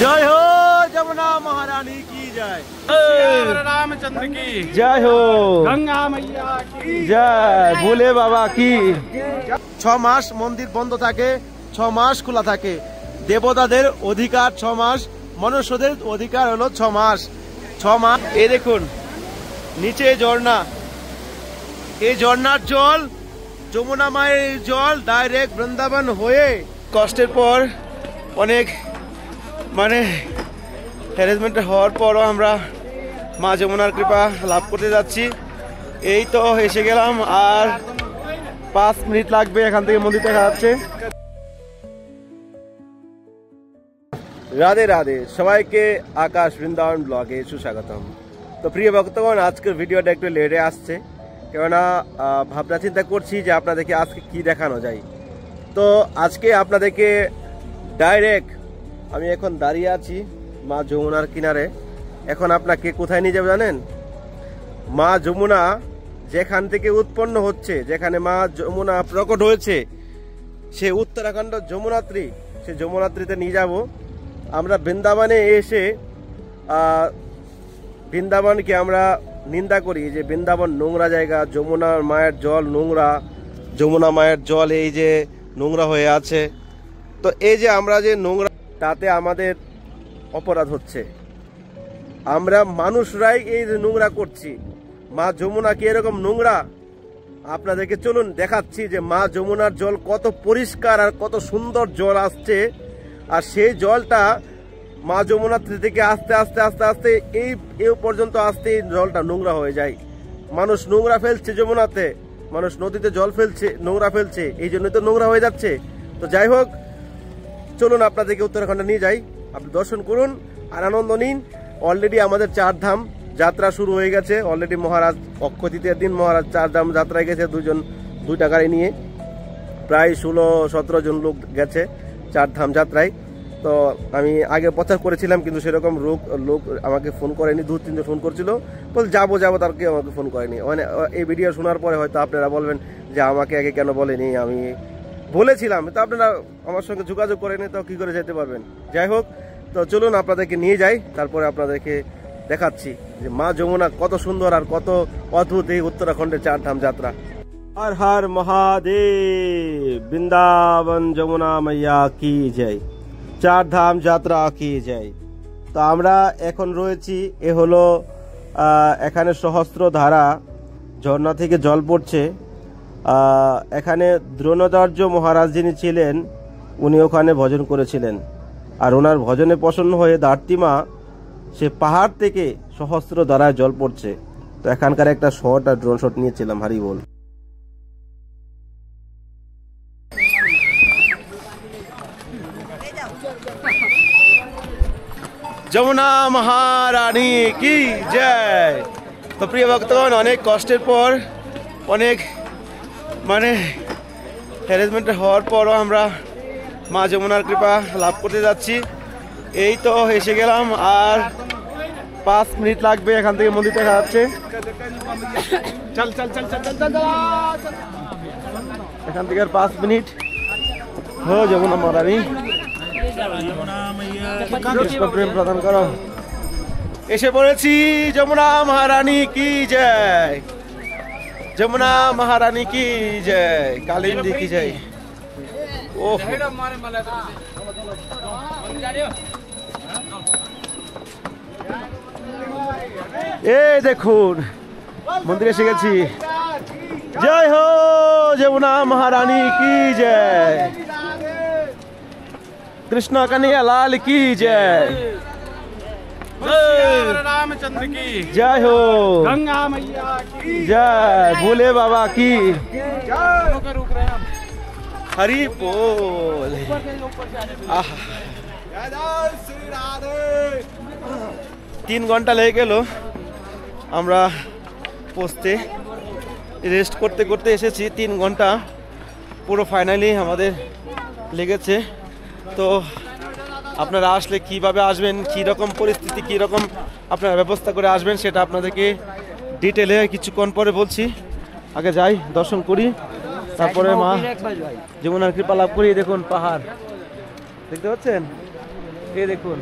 जय हो जमुना महारानी की जय, रामचंद्र की जय हो, गंगा मैया की जय, भोले बाबा की। 6 মাস মন্দির বন্ধ থাকে, 6 মাস খোলা থাকে। দেবতাদের অধিকার 6 মাস, মনুষ্যদের অধিকার হলো 6 মাস। 6 মাস। এই দেখুন নিচে ঝর্ণা, এই ঝর্ণার জল যমুনা মায়ের জল ডাইরেক্ট বৃন্দাবন হয়ে কষ্টের পর অনেক মানে হ্যারাসমেন্ট হওয়ার পরও আমরা মা যমুনার কৃপা লাভ করতে যাচ্ছি। এই তো এসে গেলাম, আর 5 মিনিট লাগবে এখান থেকে মন্দির দেখা যাচ্ছে। রাধে রাধে, সবাইকে আকাশ বৃন্দাবন ব্লগে সুস্বাগতম। তো প্রিয় ভক্তগণ, আজকের ভিডিওটা একটু লেটে আসছে, কেননা ভাবনা চিন্তা করছি যে আপনাদেরকে আজকে কি দেখানো যায়। তো আজকে আপনাদেরকে ডাইরেক্ট আমি এখন দাঁড়িয়ে আছি মা যমুনার কিনারে। এখন আপনাকে কোথায় নিয়ে যাবে জানেন? মা যমুনা যেখান থেকে উৎপন্ন হচ্ছে, যেখানে মা যমুনা প্রকট হয়েছে, সে উত্তরাখণ্ড যমুনাত্রী, সে যমুনাত্রীতে নিয়ে যাব। আমরা বৃন্দাবনে এসে বৃন্দাবনকে আমরা নিন্দা করি যে বৃন্দাবন নোংরা জায়গা, যমুনার মায়ের জল নোংরা, যমুনা মায়ের জল এই যে নোংরা হয়ে আছে। তো এই যে আমরা যে নোংরা, তাতে আমাদের অপরাধ হচ্ছে। আমরা মানুষরাই এই যে নোংরা করছি। মা যমুনা কি এরকম নোংরা? আপনাদেরকে চলুন দেখাচ্ছি যে মা যমুনার জল কত পরিষ্কার আর কত সুন্দর জল আসছে। আর সেই জলটা মা যমুনা থেকে আস্তে আস্তে আস্তে আস্তে এই পর্যন্ত আসতে জলটা নোংরা হয়ে যায়। মানুষ নোংরা ফেলছে যমুনাতে, মানুষ নদীতে জল ফেলছে, নোংরা ফেলছে, এই জন্য তো নোংরা হয়ে যাচ্ছে। তো যাই হোক, চলুন আপনাদেরকে উত্তরাখণ্ডে নিয়ে যাই, আপনি দর্শন করুন আর আনন্দ নিন। অলরেডি আমাদের 4 ধাম যাত্রা শুরু হয়ে গেছে। অলরেডি মহারাজ অক্ষয় তৃতীয়ার দিন মহারাজ 4 ধাম যাত্রায় গেছে, 2টা গাড়ি নিয়ে প্রায় 16-17 জন লোক গেছে 4 ধাম যাত্রায়। তো আমি আগে প্রচার করেছিলাম, কিন্তু সেরকম লোক আমাকে ফোন করেনি। 2-3 জন ফোন করছিল, বল যাবো তার কেউ আমাকে ফোন করেনি। মানে এই ভিডিও শোনার পরে হয়তো আপনারা বলবেন যে আমাকে আগে কেন বলেনি। আমি বলেছিলাম, তো আপনারা আমার সঙ্গে যোগাযোগ করেনি, তো কি করে যেতে পারবেন। যাই হোক, তো চলুন আপনাদেরকে নিয়ে যাই, তারপরে আপনাদেরকে দেখাচ্ছি যে মা যমুনা কত সুন্দর আর কত অদ্ভুত এই উত্তরাখণ্ডের 4 ধাম যাত্রা। হর হর মহাদেব, বৃন্দাবন যমুনা মাইয়া কি জয়, 4 ধাম যাত্রা কি জয়। তো আমরা এখন রয়েছি, এ হলো এখানে সহস্র ধারা ঝর্ণা থেকে জল পড়ছে। এখানে দ্রোণাচার্য মহারাজ যিনি ছিলেন, উনি ওখানে ভজন করেছিলেন। আর ওনার ভজনে প্রসন্ন হয়ে দার্তিমা সে পাহাড় থেকে সহস্র ধারায় জল পড়ছে। তো এখানকার একটা শট আর ড্রোন শট নিয়েছিলাম। হারি বল। যমুনা মহারানী কি জয়। তো প্রিয় ভক্তগণ, অনেক কষ্টের পর, অনেক মানে হ্যারাসমেন্ট হওয়ার পরও আমরা মা যমুনার কৃপা লাভ করতে যাচ্ছি। এই তো এসে গেলাম, আর 5 মিনিট লাগবে এখান থেকে মন্দির দেখা যাচ্ছে। এখান থেকে আর 5 মিনিট। হো যমুনা মহারানী, কৃষ্ণ প্রেম প্রদান করো। এসে পড়েছি যমুনা মহারানী কি জয়, যমুনা মহারানী কি জয়, কালিন্দী কি জয়। ও এই দেখুন মন্দিরে এসে গেছি। জয় হো যমুনা মহারানী কি জয়, कृष्ण कन्हैया लाल की जय, रामचंद्र की जय हो, गंगा मैया की जय, भोले बाबा की जय। हरि बोल। 3 ঘন্টা লেগে গেল আমরা পৌঁছতে। রেস্ট করতে করতে এসেছি 3 ঘন্টা পুরো ফাইনালি আমাদের লেগেছে। তো আপনারা আসলে কিভাবে আসবেন, কী রকম পরিস্থিতি, কী রকম আপনারা ব্যবস্থা করে আসবেন, সেটা আপনাদেরকে ডিটেলে কিছুক্ষণ পরে বলছি। আগে যাই, দর্শন করি, তারপরে মা যমুনার কৃপা লাভ করি। দেখুন পাহাড় দেখতে পাচ্ছেন, এই দেখুন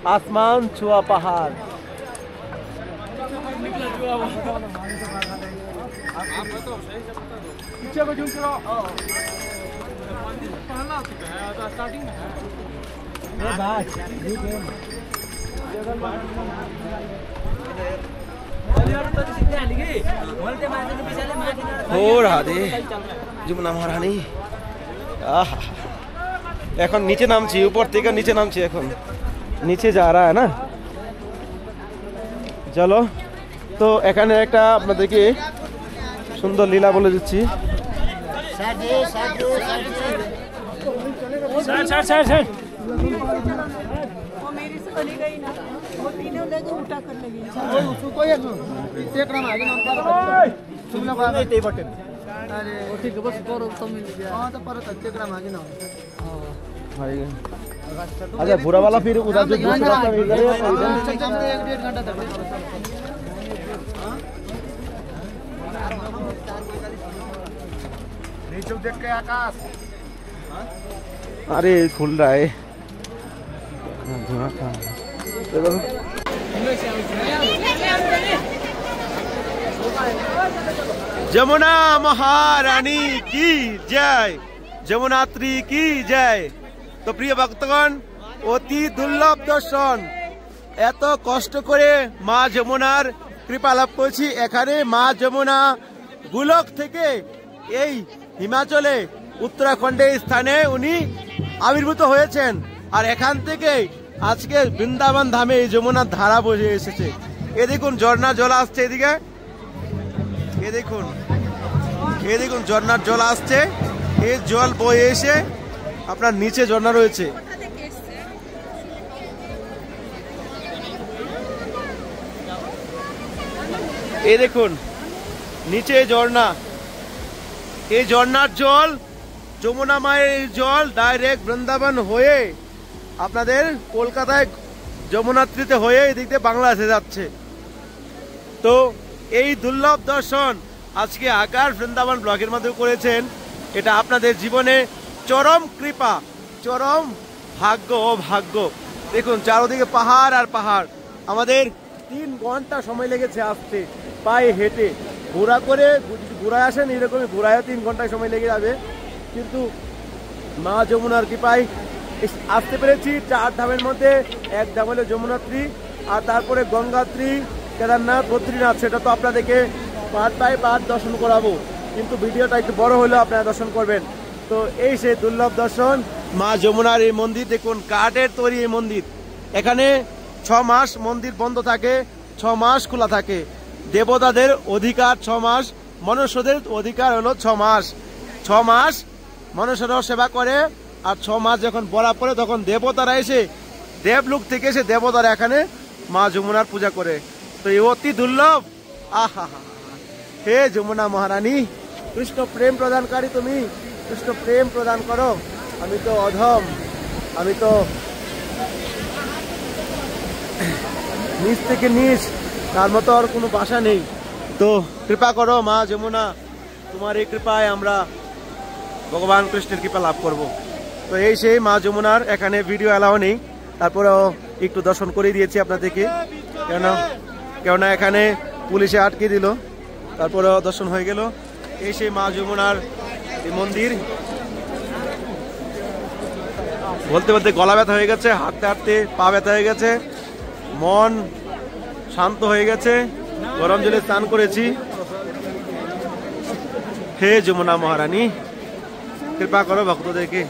आसमान छुआ पहाड़। पीछे को झूम चलो। पहला है स्टार्टिंग में है। ये बात ठीक है। हो राधे যমুনা মহারানী। आहा এখন নিচে নামছি, উপর থেকে নিচে নামছি, এখন নিচে যা রা না। চলো তো এখানে একটা আপনাদেরকে সুন্দর লীলা বলে দিচ্ছি। वो मेरी से चली गई ना, वो तीनों लेके उल्टा कर लगी। अरे ठीक है, बस करो तो मिल गया। हाँ तो पर टेकड़ा मांगे ना। अच्छा बुरा वाला फिर उधर जो दूसरा रास्ता मिल गया चल चल 1-1.5 घंटा तक। नीचे देख के आकाश। अरे खुल रहा है धुआं का। चलो যমুনা মহারানী কি জয়, যমুনাত্রী কি জয়। তো প্রিয় ভক্তগণ, অতি দুর্লভ দর্শন, এত কষ্ট করে মা যমুনার কৃপা লাভ করছি। এখানে মা যমুনা গোলক থেকে এই হিমাচলে উত্তরাখণ্ডের স্থানে উনি আবির্ভূত হয়েছেন। আর এখান থেকে আজকে বৃন্দাবন ধামে এই যমুনার ধারা বয়ে এসেছে। এ দেখুন ঝর্ণার জল আসছে এদিকে, এ দেখুন ঝর্ণার জল আসছে। এই জল বয়ে এসে আপনার নিচে ঝর্ণা রয়েছে। এই দেখুন নিচে ঝর্ণা, এই ঝর্ণার জল যমুনা মায়ের জল ডাইরেক্ট বৃন্দাবন হয়ে আপনাদের কলকাতায় যমুনাত্রীতে হয়ে এদিক দিয়ে বাংলাদেশে যাচ্ছে। তো এই দুর্লভ দর্শন আজকে আকার বৃন্দাবন ব্লগের মাধ্যমে করেছেন। এটা আপনাদের জীবনে চরম কৃপা, চরম ভাগ্য ও ভাগ্য। দেখুন চারদিকে পাহাড় আর পাহাড়। আমাদের 3 ঘন্টা সময় লেগেছে আসতে পায়ে হেঁটে। ঘোড়া করে ঘোড়ায় আসেন এরকমই, ঘোড়ায় 3 ঘন্টায় সময় লেগে যাবে, কিন্তু মা যমুনার কৃপায় আসতে পেরেছি। 4 ধামের মধ্যে এক ধাম হলো যমুনাত্রী, আর তারপরে গঙ্গাত্রী, কেদারনাথ, বদ্রীনাথ। সেটা তো আপনাদেরকে পার্ট বাই পার্ট দর্শন করাবো, কিন্তু ভিডিওটা একটু বড় হলেও আপনারা দর্শন করবেন। তো এই সেই দুর্লভ দর্শন মা যমুনার এই মন্দির। দেখুন কাঠের তৈরি এই মন্দির। এখানে 6 মাস মন্দির বন্ধ থাকে, 6 মাস খোলা থাকে। দেবতাদের অধিকার 6 মাস, মনুষ্যদের অধিকার হলো 6 মাস। 6 মাস মনুষ্যরাও সেবা করে, আর 6 মাস যখন বলা পড়ে তখন দেবতারা এসে দেবলোক থেকে এসে দেবতারা এখানে মা যমুনার পূজা করে। তো এই অতি দুর্লভ। আহা হে যমুনা মহারানী, কৃষ্ণ প্রেম প্রদানকারী, তুমি কৃষ্ণ প্রেম প্রদান করো। আমি তো অধম, আমি তো নিচ থেকে নিচ, তার মতো আর কোনো ভাষা নেই। তো কৃপা করো মা যমুনা, তোমার এই কৃপায় আমরা ভগবান কৃষ্ণের কৃপা লাভ করব। তো এই সেই মা যমুনার এখানে ভিডিও অ্যালাও নেই, তারপরেও একটু দর্শন করে দিয়েছি আপনাদেরকে, কেননা এখানে পুলিশে আটকে দিল, তারপরেও দর্শন হয়ে গেল। এই সেই মা যমুনার এই মন্দির। বলতে বলতে গলা ব্যথা হয়ে গেছে, হাঁটতে হাঁটতে পা ব্যথা হয়ে গেছে, মন শান্ত হয়ে গেছে, গরম জলে স্নান করেছি। হে যমুনা মহারানী, কৃপা করো ভক্তদেরকে।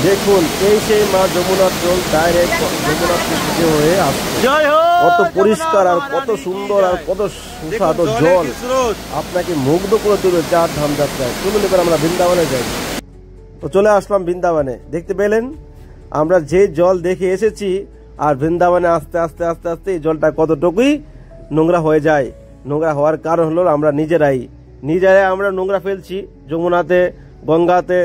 দেখুন এই সেই মা যমুনার জল ডাইরেক্ট যমুনার থেকে হয়ে আসছে। জয় হোক। কত পরিষ্কার আর কত সুন্দর আর কত সুস্বাদু জল আপনাকে মুগ্ধ করে তুলবে 4 ধাম যাত্রায়। চলুন এবার আমরা বৃন্দাবনে যাই। তো চলে আসলাম বৃন্দাবনে। দেখতে পেলেন আমরা যে জল দেখে এসেছি, আর বৃন্দাবনে আস্তে আস্তে আস্তে আস্তে এই জলটা কতটুকুই নোংরা হয়ে যায়। নোংরা হওয়ার কারণ হলো আমরা নিজেরাই আমরা নোংরা ফেলছি যমুনাতে, গঙ্গাতে।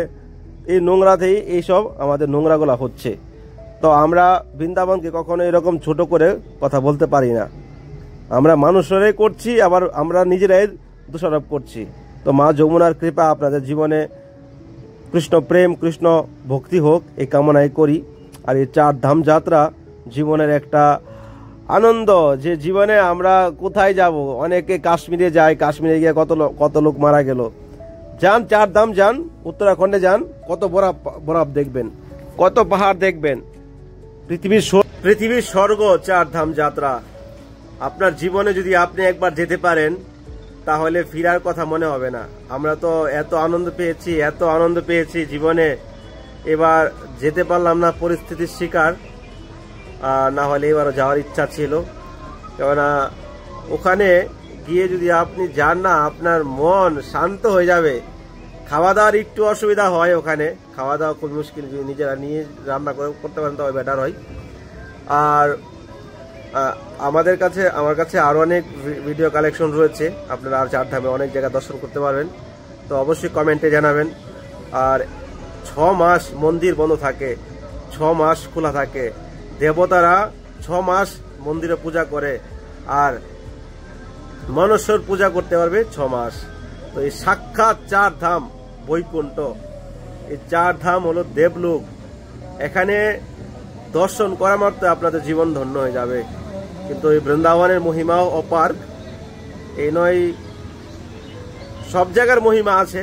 এই নোংরাতেই এইসব আমাদের নোংরাগুলা হচ্ছে। তো আমরা বৃন্দাবনকে কখনো এরকম ছোট করে কথা বলতে পারি না। আমরা মানুষরাই করছি, আবার আমরা নিজেরাই দোষারোপ করছি। তো মা যমুনার কৃপা আপনাদের জীবনে কৃষ্ণ প্রেম, কৃষ্ণ ভক্তি হোক, এই কামনাই করি। আর এই 4 ধাম যাত্রা জীবনের একটা আনন্দ, যে জীবনে আমরা কোথায় যাব, অনেকে কাশ্মীরে যায়, কাশ্মীরে গিয়ে কত লোক মারা গেল। যান 4 ধাম যান, উত্তরাখণ্ডে যান, কত বরফ দেখবেন, কত পাহাড় দেখবেন, পৃথিবীর স্বর্গ 4 ধাম যাত্রা। আপনার জীবনে যদি আপনি একবার যেতে পারেন তাহলে ফিরার কথা মনে হবে না। আমরা তো এত আনন্দ পেয়েছি জীবনে, এবার যেতে পারলাম না পরিস্থিতির শিকার, না হলে এবারও যাওয়ার ইচ্ছা ছিল। কেননা ওখানে গিয়ে যদি আপনি যান না, আপনার মন শান্ত হয়ে যাবে। খাওয়া দাওয়ার একটু অসুবিধা হয়, ওখানে খাওয়া দাওয়া খুব মুশকিল, যদি নিজেরা নিয়ে রান্না করতে পারেন তবে বেটার হয়। আর আমার কাছে আরো অনেক ভিডিও কালেকশন রয়েছে, আপনারা আর 4 ধামে অনেক জায়গা দর্শন করতে পারবেন। তো অবশ্যই কমেন্টে জানাবেন। আর 6 মাস মন্দির বন্ধ থাকে, 6 মাস খোলা থাকে। দেবতারা 6 মাস মন্দিরে পূজা করে, আর মনুষ্যর পূজা করতে পারবে 6 মাস। তো এই সাক্ষাৎ 4 ধাম বৈকুণ্ঠ, এই 4 ধাম হলো দেবলোক। এখানে দর্শন করা মাত্র আপনাদের জীবন ধন্য হয়ে যাবে। কিন্তু এই বৃন্দাবনের মহিমাও অপার। এই নয়, সব জায়গার মহিমা আছে,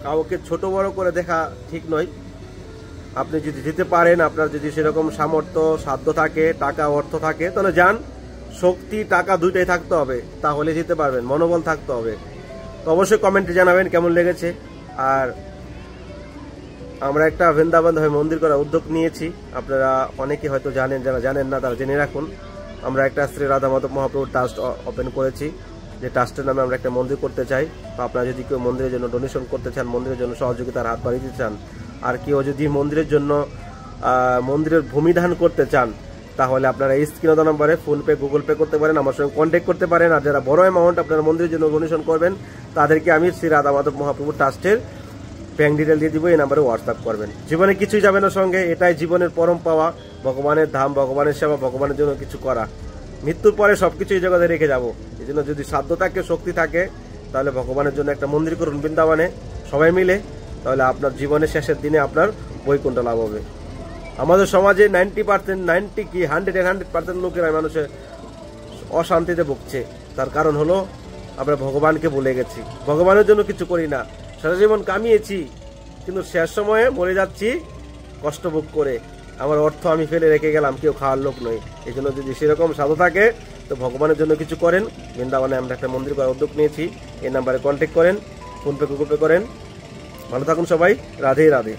কাউকে ছোট বড় করে দেখা ঠিক নয়। আপনি যদি যেতে পারেন, আপনার যদি সেরকম সামর্থ্য সাধ্য থাকে, টাকা অর্থ থাকে, তাহলে যান। শক্তি টাকা দুইটাই থাকতে হবে, তাহলে যেতে পারবেন, মনোবল থাকতে হবে। তো অবশ্যই কমেন্টে জানাবেন কেমন লেগেছে। আর আমরা একটা বৃন্দাবন ধামে মন্দির করার উদ্যোগ নিয়েছি, আপনারা অনেকে হয়তো জানেন, যারা জানেন না তারা জেনে রাখুন। আমরা একটা শ্রী রাধা মাধব মহাপ্রভুর ট্রাস্ট ওপেন করেছি, যে ট্রাস্টের নামে আমরা একটা মন্দির করতে চাই। তো আপনারা যদি কেউ মন্দিরের জন্য ডোনেশন করতে চান, মন্দিরের জন্য সহযোগিতার হাত বাড়িয়ে দিতে চান, আর কেউ যদি মন্দিরের জন্য মন্দিরের ভূমিদান করতে চান, তাহলে আপনারা এই স্ক্রিনে নাম্বারে ফোনপে, গুগল পে করতে পারেন, আমার সঙ্গে কন্ট্যাক্ট করতে পারেন। আর যারা বড় অ্যামাউন্ট আপনারা মন্দিরের জন্য ডোনেশন করবেন, তাদেরকে আমি শ্রী রাধা মাধব মহাপ্রভুর ট্রাস্টের ব্যাংক ডিটেল দিয়ে দিব, এই নাম্বারে হোয়াটসঅ্যাপ করবেন। জীবনে কিছুই যাবে না সঙ্গে, এটাই জীবনের পরম পাওয়া, ভগবানের ধাম, ভগবানের সেবা, ভগবানের জন্য কিছু করা। মৃত্যুর পরে সবকিছু এই জগতে রেখে যাব। এই জন্য যদি সাধ্য থাকে, শক্তি থাকে, তাহলে ভগবানের জন্য একটা মন্দির করুন বৃন্দাবনে সবাই মিলে, তাহলে আপনার জীবনের শেষের দিনে আপনার বৈকুণ্ঠ লাভ হবে। আমাদের সমাজে 100% লোকেরা মানুষের অশান্তিতে ভুগছে। তার কারণ হলো আমরা ভগবানকে ভুলে গেছি, ভগবানের জন্য কিছু করি না। সারা জীবন কামিয়েছি, কিন্তু শেষ সময়ে মরে যাচ্ছি কষ্ট ভোগ করে। আমার অর্থ আমি ফেলে রেখে গেলাম, কেউ খাওয়ার লোক নয়। এই জন্য যদি সেরকম সাধু থাকে, তো ভগবানের জন্য কিছু করেন। বৃন্দাবনে আমরা একটা মন্দির করার উদ্যোগ নিয়েছি, এই নাম্বারে কন্ট্যাক্ট করেন, ফোনপে, গুগল পে করেন। ভালো থাকুন সবাই, রাধে রাধে।